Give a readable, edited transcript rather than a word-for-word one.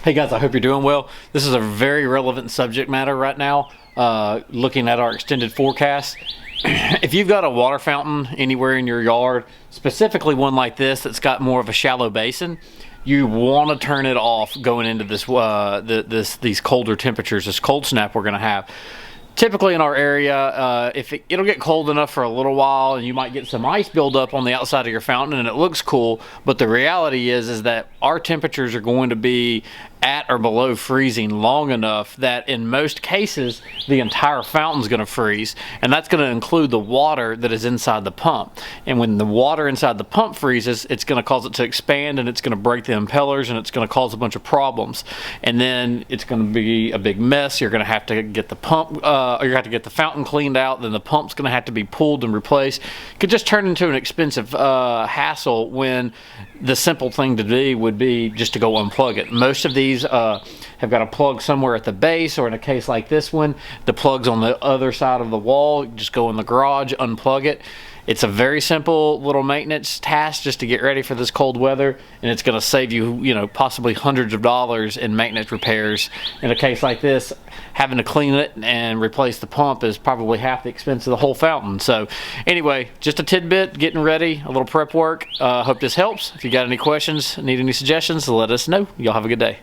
Hey guys, I hope you're doing well. This is a very relevant subject matter right now, looking at our extended forecast. If you've got a water fountain anywhere in your yard, specifically one like this that's got more of a shallow basin, you want to turn it off going into these colder temperatures, this cold snap we're going to have. Typically in our area, it'll get cold enough for a little while and you might get some ice buildup on the outside of your fountain and it looks cool, but the reality is that our temperatures are going to be at or below freezing long enough that in most cases the entire fountain's going to freeze, and that's going to include the water that is inside the pump. And when the water inside the pump freezes, it's going to cause it to expand and it's going to break the impellers and it's going to cause a bunch of problems, and then it's going to be a big mess. You're going to have to get the pump or you have to get the fountain cleaned out, then the pump's going to have to be pulled and replaced. It could just turn into an expensive hassle when the simple thing to do would be just to go unplug it. Most of these have got a plug somewhere at the base, or in a case like this one, the plug's on the other side of the wall. Just go in the garage, unplug it. It's a very simple little maintenance task just to get ready for this cold weather, and it's going to save you, possibly hundreds of dollars in maintenance repairs. In a case like this, having to clean it and replace the pump is probably half the expense of the whole fountain. So anyway, just a tidbit, getting ready, a little prep work. Hope this helps. If you got any questions, need any suggestions, let us know. Y'all have a good day.